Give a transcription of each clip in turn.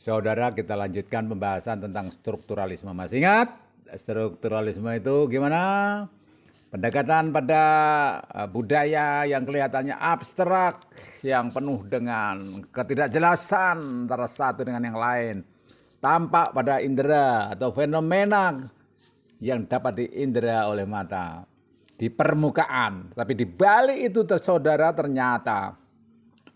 Saudara, kita lanjutkan pembahasan tentang strukturalisme. Masih ingat strukturalisme itu gimana? Pendekatan pada budaya yang kelihatannya abstrak, yang penuh dengan ketidakjelasan antara satu dengan yang lain. Tampak pada indera atau fenomena yang dapat diindera oleh mata di permukaan. Tapi di balik itu, saudara, ternyata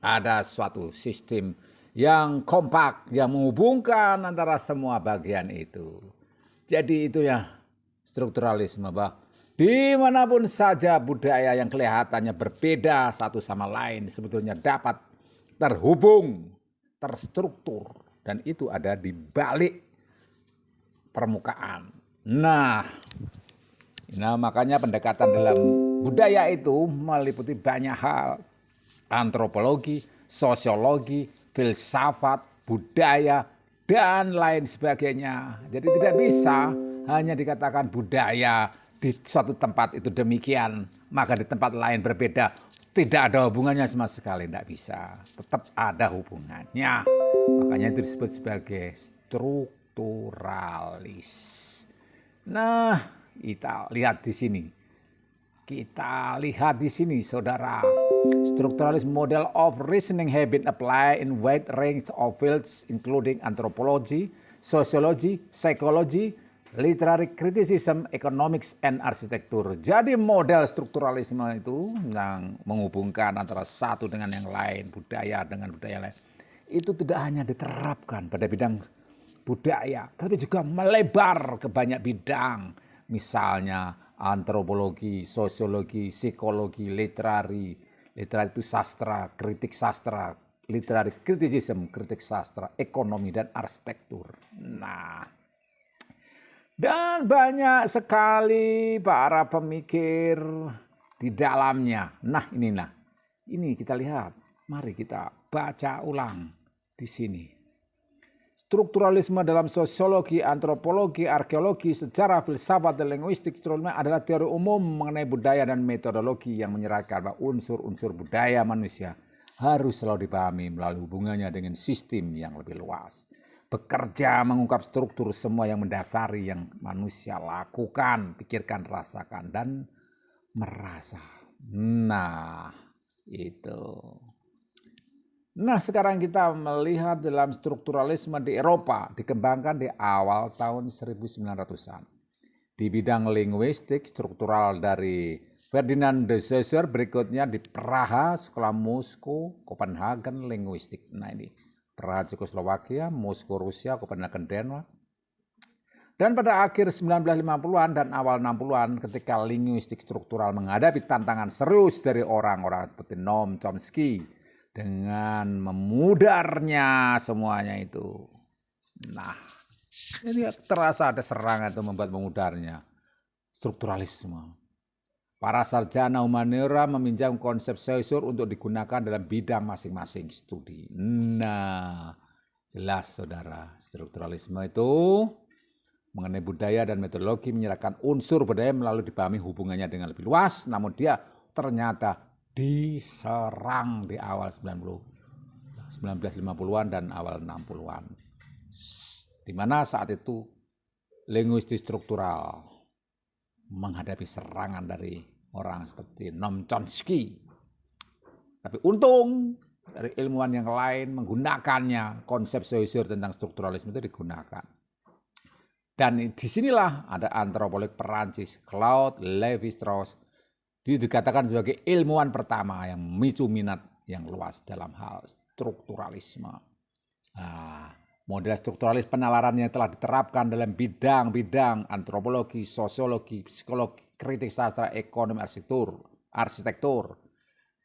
ada suatu sistem yang kompak, yang menghubungkan antara semua bagian itu. Jadi itu ya strukturalisme, bah. Dimanapun saja budaya yang kelihatannya berbeda satu sama lain sebetulnya dapat terhubung, terstruktur, dan itu ada di balik permukaan. Nah, makanya pendekatan dalam budaya itu meliputi banyak hal. Antropologi, sosiologi, filsafat, budaya, dan lain sebagainya. Jadi tidak bisa hanya dikatakan budaya di suatu tempat itu demikian, maka di tempat lain berbeda. Tidak ada hubungannya sama sekali, tidak bisa. Tetap ada hubungannya. Makanya itu disebut sebagai strukturalis. Nah, kita lihat di sini. Kita lihat di sini, saudara. Structuralist model of reasoning have been applied in wide range of fields including anthropology, sociology, psychology, literary criticism, economics, and arsitektur. Jadi model strukturalisme itu yang menghubungkan antara satu dengan yang lain, budaya dengan budaya lain, itu tidak hanya diterapkan pada bidang budaya, tapi juga melebar ke banyak bidang. Misalnya antropologi, sosiologi, psikologi, literari itu sastra, kritik sastra, literary criticism, kritik sastra, ekonomi, dan arsitektur. Nah, dan banyak sekali para pemikir di dalamnya. Nah, ini kita lihat. Mari kita baca ulang di sini. Strukturalisme dalam sosiologi, antropologi, arkeologi, sejarah, filsafat, dan linguistik adalah teori umum mengenai budaya dan metodologi yang menyerahkan bahwa unsur-unsur budaya manusia harus selalu dipahami melalui hubungannya dengan sistem yang lebih luas. Bekerja mengungkap struktur semua yang mendasari yang manusia lakukan, pikirkan, rasakan, dan merasa. Nah, itu. Nah, sekarang kita melihat dalam strukturalisme di Eropa dikembangkan di awal tahun 1900-an. Di bidang linguistik struktural dari Ferdinand de Saussure, berikutnya di Praha, sekolah Moskow, Copenhagen linguistik. Nah, ini Praha Cekoslowakia, Moskow Rusia, Copenhagen Denmark. Dan pada akhir 1950-an dan awal 60-an ketika linguistik struktural menghadapi tantangan serius dari orang-orang seperti Noam Chomsky dengan memudarnya semuanya itu. Nah, ini terasa ada serangan itu membuat memudarnya strukturalisme. Para sarjana humaniora meminjam konsep Saussure untuk digunakan dalam bidang masing-masing studi. Nah, jelas saudara, strukturalisme itu mengenai budaya dan metodologi menyerahkan unsur budaya melalui dipahami hubungannya dengan lebih luas, namun dia ternyata diserang di awal 1950-an dan awal 60-an. Di mana saat itu linguistik struktural menghadapi serangan dari orang seperti Noam Chomsky. Tapi untung dari ilmuwan yang lain menggunakannya, konsep Saussure tentang strukturalisme itu digunakan. Dan disinilah ada antropolog Perancis Claude Lévi-Strauss. Dia dikatakan sebagai ilmuwan pertama yang memicu minat yang luas dalam hal strukturalisme. Nah, model strukturalis penalarannya telah diterapkan dalam bidang-bidang antropologi, sosiologi, psikologi, kritik sastra, ekonomi, arsitektur.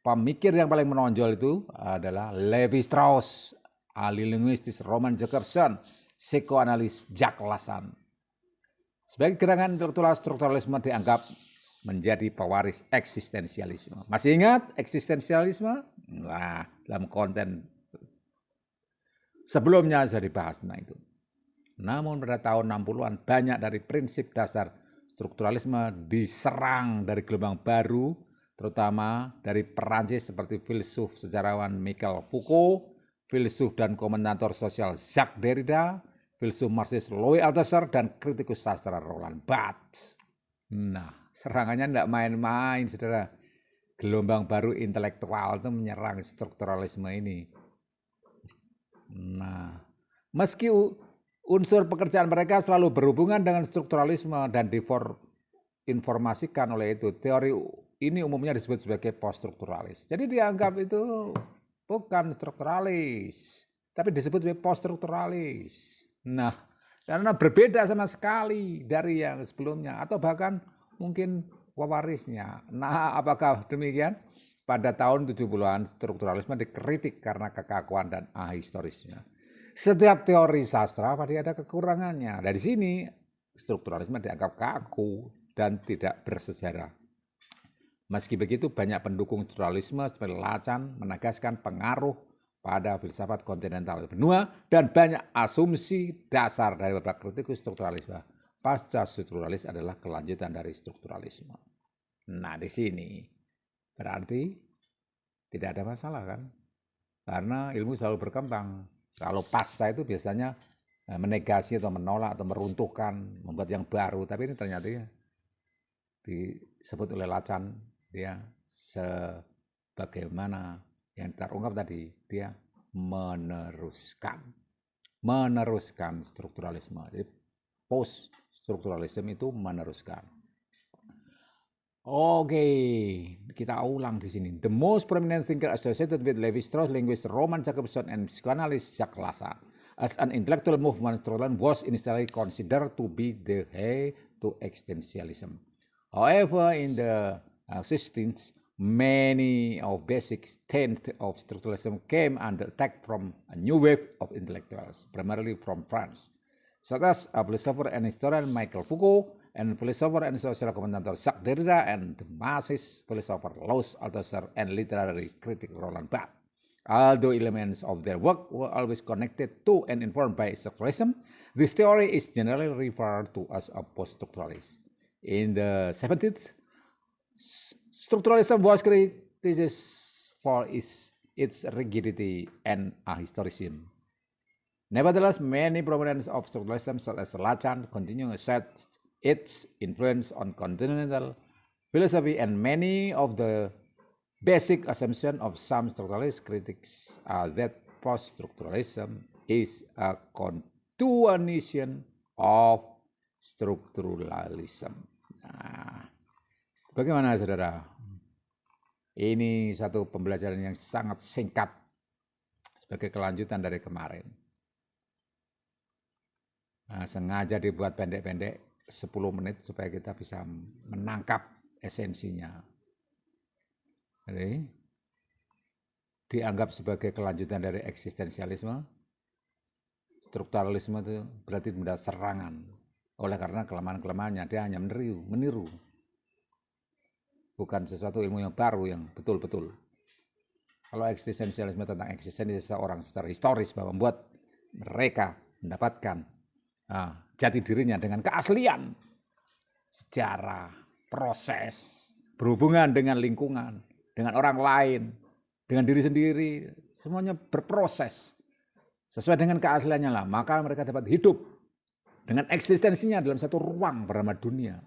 Pemikir yang paling menonjol itu adalah Lévi-Strauss, ahli linguistis Roman Jakobson, psikoanalis Jacques Lassalle. Sebagai gerakan intelektual, strukturalisme dianggap menjadi pewaris eksistensialisme. Masih ingat eksistensialisme? Nah, dalam konten sebelumnya sudah dibahas tentang itu. Namun pada tahun 60-an banyak dari prinsip dasar strukturalisme diserang dari gelombang baru, terutama dari Perancis seperti filsuf sejarawan Michel Foucault filsuf dan komentator sosial Jacques Derrida, filsuf Marxis Louis Althusser, dan kritikus sastra Roland Barthes. Nah, serangannya tidak main-main, saudara. Gelombang baru intelektual itu menyerang strukturalisme ini. Nah, meski unsur pekerjaan mereka selalu berhubungan dengan strukturalisme dan diinformasikan oleh itu, teori ini umumnya disebut sebagai poststrukturalis. Jadi dianggap itu bukan strukturalis, tapi disebut sebagai poststrukturalis. Nah, karena berbeda sama sekali dari yang sebelumnya atau bahkan mungkin pewarisnya. Nah, apakah demikian? Pada tahun 70-an strukturalisme dikritik karena kekakuan dan ahistorisnya. Setiap teori sastra pasti ada kekurangannya. Dari sini strukturalisme dianggap kaku dan tidak bersejarah. Meski begitu, banyak pendukung strukturalisme seperti Lacan menegaskan pengaruh pada filsafat kontinental benua dan banyak asumsi dasar dari beberapa kritikus strukturalisme. Pasca strukturalis adalah kelanjutan dari strukturalisme. Nah, di sini berarti tidak ada masalah kan? Karena ilmu selalu berkembang. Kalau pasca itu biasanya menegasi atau menolak atau meruntuhkan, membuat yang baru. Tapi ini ternyata ya, disebut oleh Lacan, dia sebagaimana yang terungkap tadi, dia meneruskan strukturalisme. Jadi post strukturalisme itu meneruskan. Oke, kita ulang di sini. The most prominent thinker associated with Levi-Strauss, linguist Roman Jakobson, and psychoanalyst Jacques Lassalle. As an intellectual movement, strukturalism was initially considered to be the heir to existentialism. However, in the 16th, many of basic tenets of structuralism came under attack from a new wave of intellectuals, primarily from France, such as philosopher and historian Michel Foucault, and philosopher and social commentator Jacques Derrida, and the Marxist philosopher Louis Althusser, and literary critic Roland Barthes. Although elements of their work were always connected to and informed by structuralism, this theory is generally referred to as a post-structuralist. In the 70th, structuralism was criticized for its rigidity and ahistorism. Nevertheless, many proponents of structuralism, such as Lacan, continue to set its influence on continental philosophy, and many of the basic assumptions of some structuralist critics are that post-structuralism is a continuation of strukturalisme. Nah, bagaimana saudara? Ini satu pembelajaran yang sangat singkat sebagai kelanjutan dari kemarin. Nah, sengaja dibuat pendek-pendek 10 menit supaya kita bisa menangkap esensinya. Jadi, dianggap sebagai kelanjutan dari eksistensialisme. Strukturalisme itu berarti mendapat serangan. Oleh karena kelemahan-kelemahannya, dia hanya meniru. Bukan sesuatu ilmu yang baru yang betul-betul. Kalau eksistensialisme tentang eksistensi seseorang secara historis, bahwa membuat mereka mendapatkan jati dirinya dengan keaslian, sejarah, proses, berhubungan dengan lingkungan, dengan orang lain, dengan diri sendiri, semuanya berproses. Sesuai dengan keasliannya lah, maka mereka dapat hidup dengan eksistensinya dalam satu ruang bernama dunia.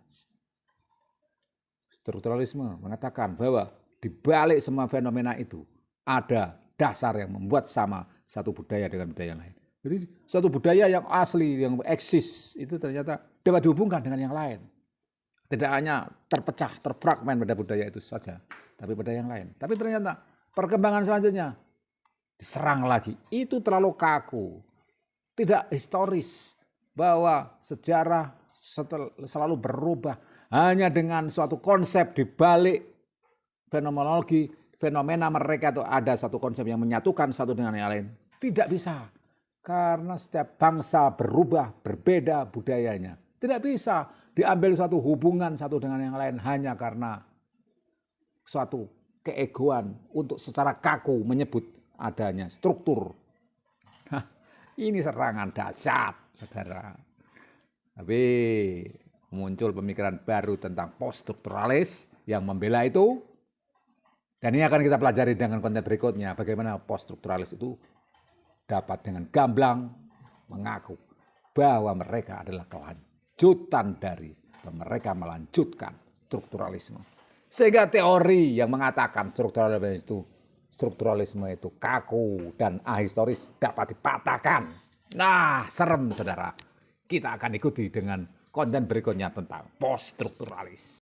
Strukturalisme mengatakan bahwa di balik semua fenomena itu ada dasar yang membuat sama satu budaya dengan budaya lain. Jadi suatu budaya yang asli, yang eksis itu ternyata dapat dihubungkan dengan yang lain. Tidak hanya terpecah, terfragmen pada budaya itu saja, tapi pada yang lain. Tapi ternyata perkembangan selanjutnya diserang lagi. Itu terlalu kaku, tidak historis, bahwa sejarah selalu berubah hanya dengan suatu konsep di balik fenomenologi, fenomena mereka itu ada satu konsep yang menyatukan satu dengan yang lain. Tidak bisa. Karena setiap bangsa berubah, berbeda budayanya. Tidak bisa diambil suatu hubungan satu dengan yang lain hanya karena suatu keegoan untuk secara kaku menyebut adanya struktur. Nah, ini serangan dahsyat, saudara. Tapi muncul pemikiran baru tentang post-strukturalis yang membela itu. Dan ini akan kita pelajari dengan konten berikutnya. Bagaimana post-strukturalis itu dapat dengan gamblang mengaku bahwa mereka adalah kelanjutan dari mereka melanjutkan strukturalisme. Sehingga teori yang mengatakan strukturalisme itu kaku dan ahistoris dapat dipatahkan. Nah, serem saudara. Kita akan ikuti dengan konten berikutnya tentang post-strukturalis.